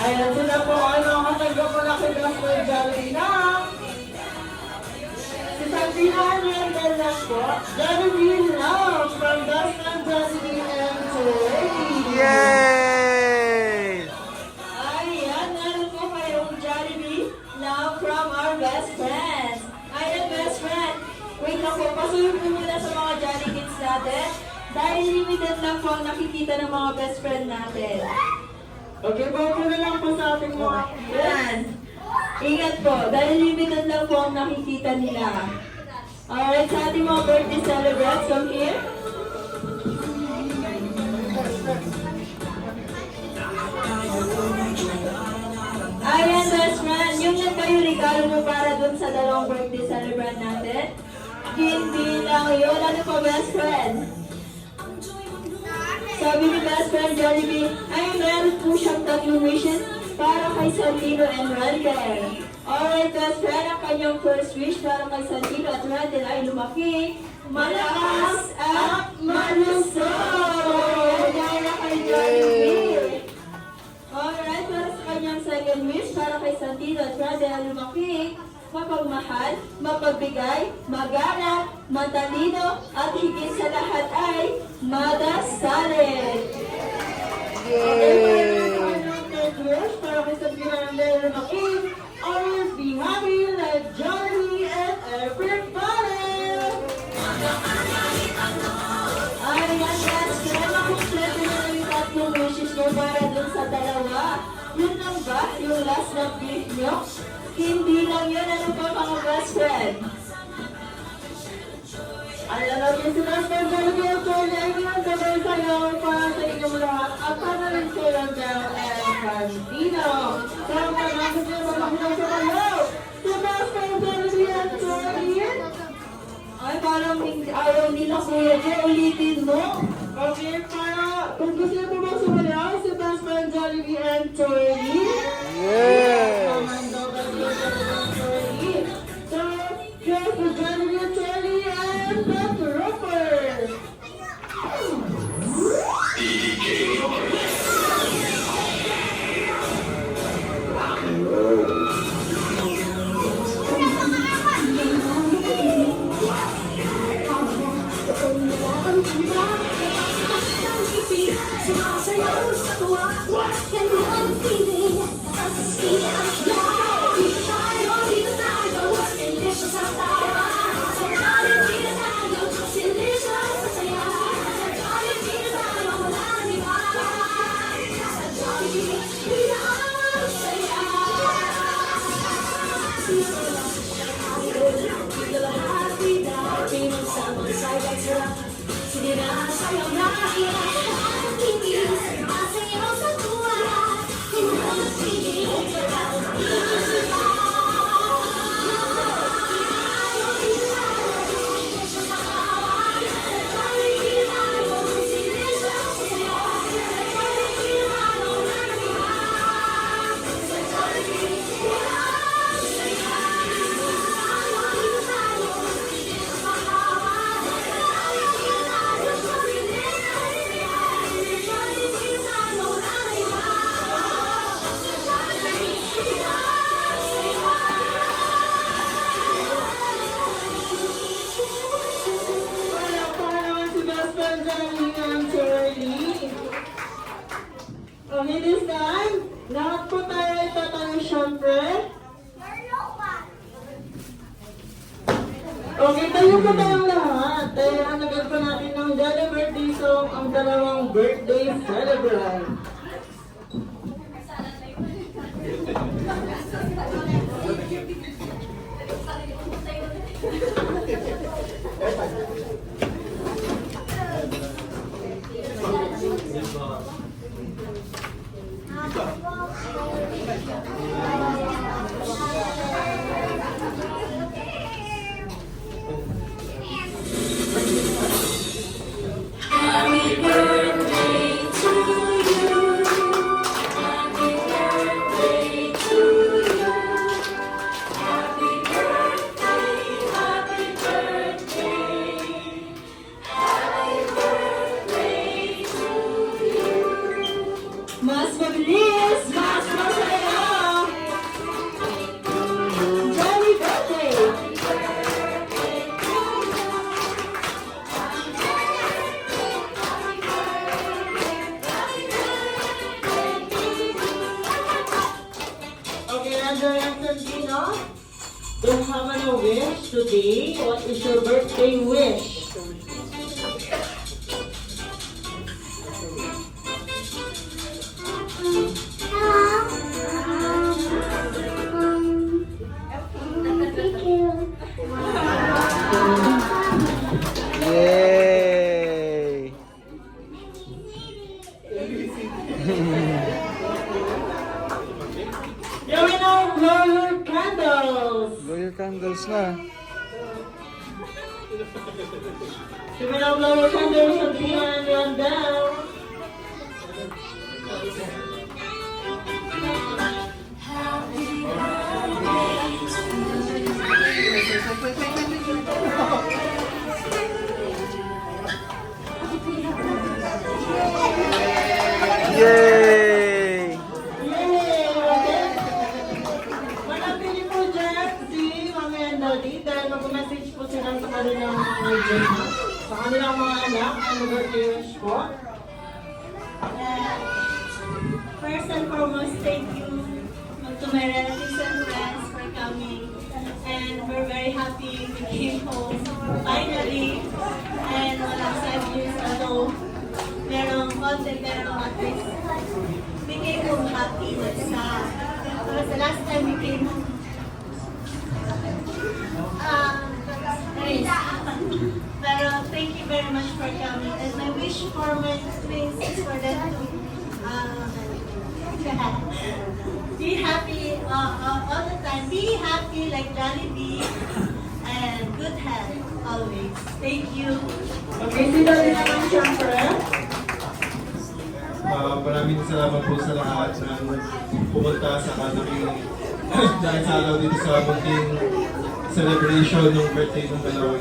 Ayan sila po, katanggap po na kay Dr. Jollibee na. Si Santina Hernandez lang po, Jollibee Love from Dr. Jollibee and Jollibee. Yay! Ayan, meron po kayong Jollibee Love from our best friends. Ayan, best friend. Wait lang po, pasuyo po muna sa mga Jolly Kids natin. Dahil limited lang po ang nakikita ng mga best friend natin. Okay, bago na lang po sa ating mga Yan. Ingat po, dahil limited lang po ang nakikita nila. Alright, sa ating mga birthday celebrants, come here. Ayan, best friend, yung nagkayo regalo mo para dun sa dalawang birthday celebrant natin. Hindi lang yun. Ano pa, best friend? Sabi ni best friend Jollibee, ay meron po siyang tatlong wishes para kay Santino and Randel. Alright, best friend, ang kanyang first wish para kay Santino at Randel ay lumaki, malakas, at malusog. Para kay Jollibee. Alright, para sa kanyang second wish para kay Santino at Randel ay lumaki, mapagmahal, mapagbigay, magalak, matalino, at higit sa lahat ay madasalin. para kay Santina Hernandez na always be happy, let Jollibee and everybody. Ayan, best friend, makumpleto na yung tatlong wishes mo para dun sa dalawa. Yun lang ba? Yung last na gift nyo? Hindi lang yun. Ano pa mga best friend? Ayan natin si Dr. Jollibee at Jollibee ay sabay sayaw para sa inyong lahat at para rin kay Randel and Santino. Kaya pag-asok niyo mamakinaw sa kayo, si Dr. Jollibee at Jollibee. Ay, parang ayaw nila kuya dyan. Ulitin mo. Okay, para kung gusto niyo po bang sumayaw, si best friend Jollibee and Jollibee. Yes! Naman daw ba si Jollibee and Jollibee? So, here's the Jollibee and Jollibee and the Roper. Okay, this time, lahat po tayo ay tatanong syempre. Okay, tayo po tayong lahat. Tayo hanagan po natin ng Jolly Birthday song ang dalawang birthday celebrant. Happy birthday to you. Happy birthday to you. Happy birthday, happy birthday. Happy birthday to you. Mas mabilis, mas Alexander and Santino, do you have a wish today? What is your birthday wish? Yay! You will now blow your candles. Blow your candles na. You will now blow your candles, Santino and Rondell. Yay! Yay! Manapili po dyan si Mami and Daddy dahil mag-message po sila sa kanilang mga agent, sa kanilang mga anak, ano birthday wish po. First and foremost, thank you to my relatives and friends for coming. And we're very happy we came home finally. And walang 5 years ago, merong konti pero at least we came home happy. That's the last time we came home. Nice. Pero thank you very much for coming. And my wish for my twins is for them to be happy all the time. Be happy like Jollibee and good health always. Thank you. Okay, si Daddy naman siyempre. Maraming salamat po sa lahat ng pumunta sa kanilang dahil sa araw dito sa munting celebration ng birthday ng dalawa.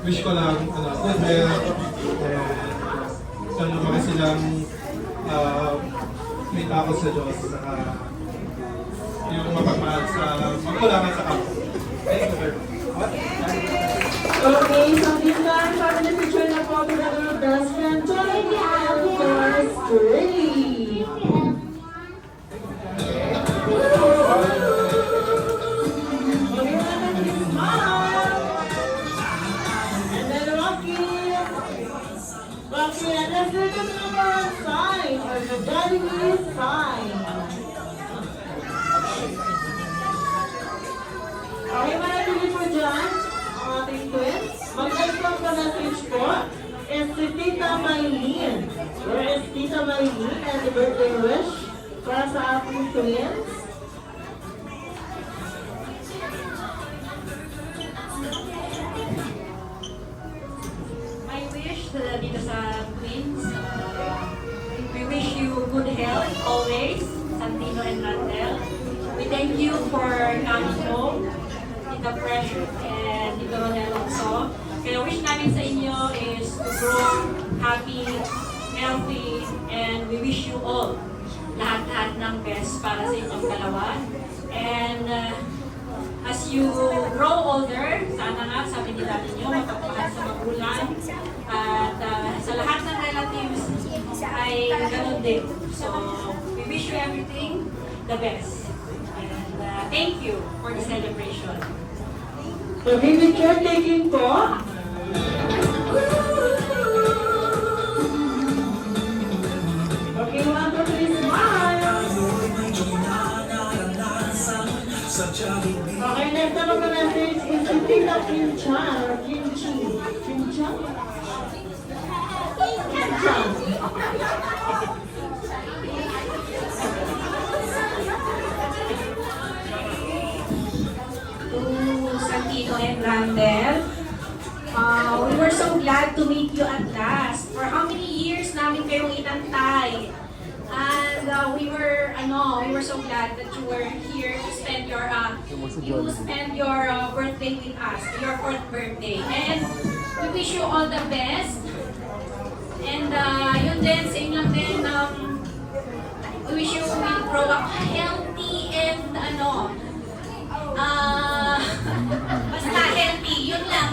Wish ko lang, good health, and sana naman silang may takot sa Diyos, saka yung mapagmahal sa magkulangan sa kapwa. Thank you very much. Okay, so this time, family picture na po with our best friend, Tony and Doris Gray. Okay, smile. And then Rocky. Rocky, and let's look at the number one sign, or the daddy sign. Okay, manatili po dyan ang ating twins. Mag-welcome pa message po is si Tita Maylene. Where is Tita Maylene and the birthday wish para sa ating twins? My wish dito sa twins, we wish you good health always, Santino and Rondell. We thank you for coming home, Tita Precious and Tita Rondell also. Kaya wish namin sa inyo is to grow happy, healthy, and we wish you all lahat-lahat ng best para sa inyong dalawa. And as you grow older, sana nga, sabi nila ninyo, mapagmahal sa magulang. At sa lahat ng relatives ay ganun din. So, we wish you everything the best. And thank you for the celebration. So, baby caretaking po. Okay, one, two, three, smile. Okay, next na mag-message is si Tita Kim Chan or Kim Chi. Kim Chan? Kim Chan. To Santino and Rondell, we were so glad to meet you at last. For how many years namin kayong inantay? And we were so glad that you were here to spend your birthday with us, your 4th birthday. And we wish you all the best. And yun din, same lang din, we wish you will grow up healthy and basta healthy, yun lang.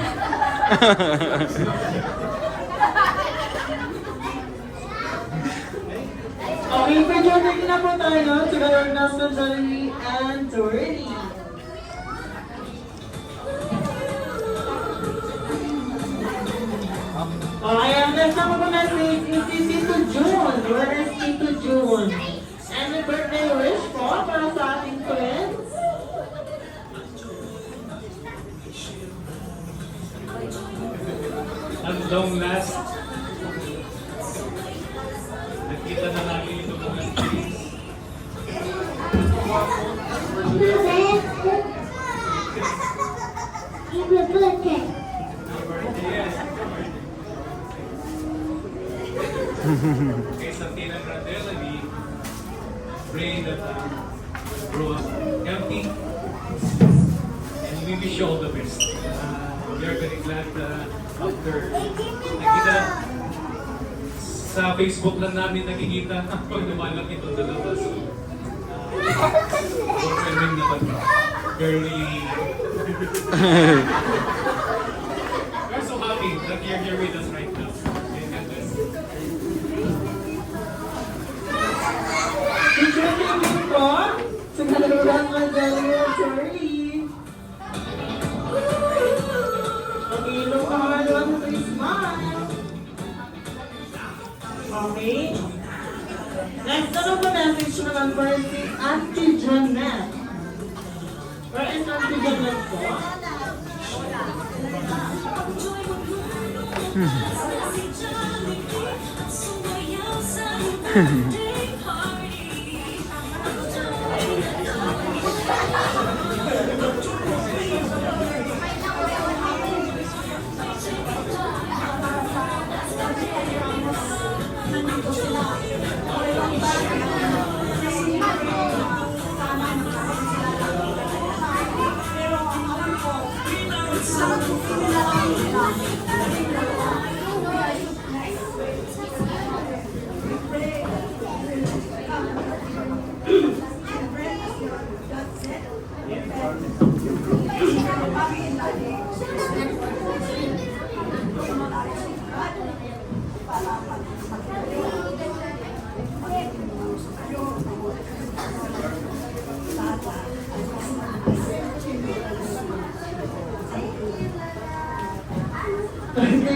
Okay, picture taking na po tayo together with Nelson, Johnny, and Dorothy. Okay, ang next na po message is si Tito June. Where is Tito June? And the birthday wish po para sa ating friends. At long last, nakita na namin ito mga trees. Birthday yan. Kay Santina Grandela, we pray that grow up healthy and we wish you all the best. We are very glad after nakita sa Facebook lang namin nakikita pag lumalaki itong dalawa. So, overwhelming naman. Very... We're so happy that you're here with us right now. And God bless. Picture taking po sa kalaruan ng Johnny and Charlie. Okay, look hard on the smile. Okay. Next, ano po message naman po si Auntie Janet? Where is Auntie Janet po?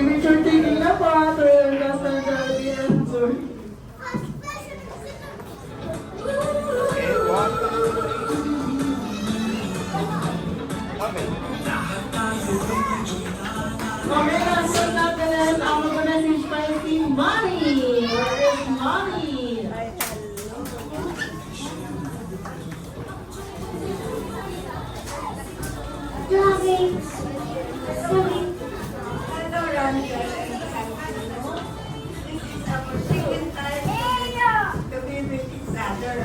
Picture taking na po to yung Nelson, Johnny, and Dorothy. Okay, Nelson natin ang mag-message pa si Mommy. Where is Mommy? Hello, Randall and Santino. This is our second time to be with each other.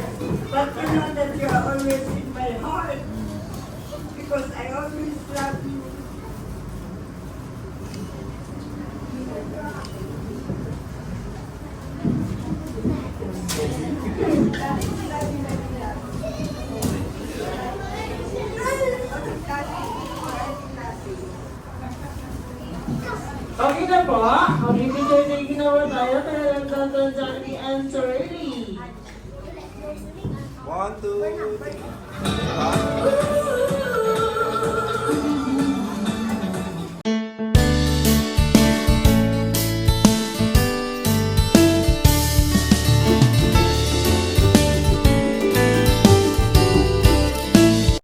But you know that you are always in my heart because I always love you. Okay na po. Okay, picture taking na po tayo kaya lang Nelson, Johnny, and Charlie. 1, 2, 3.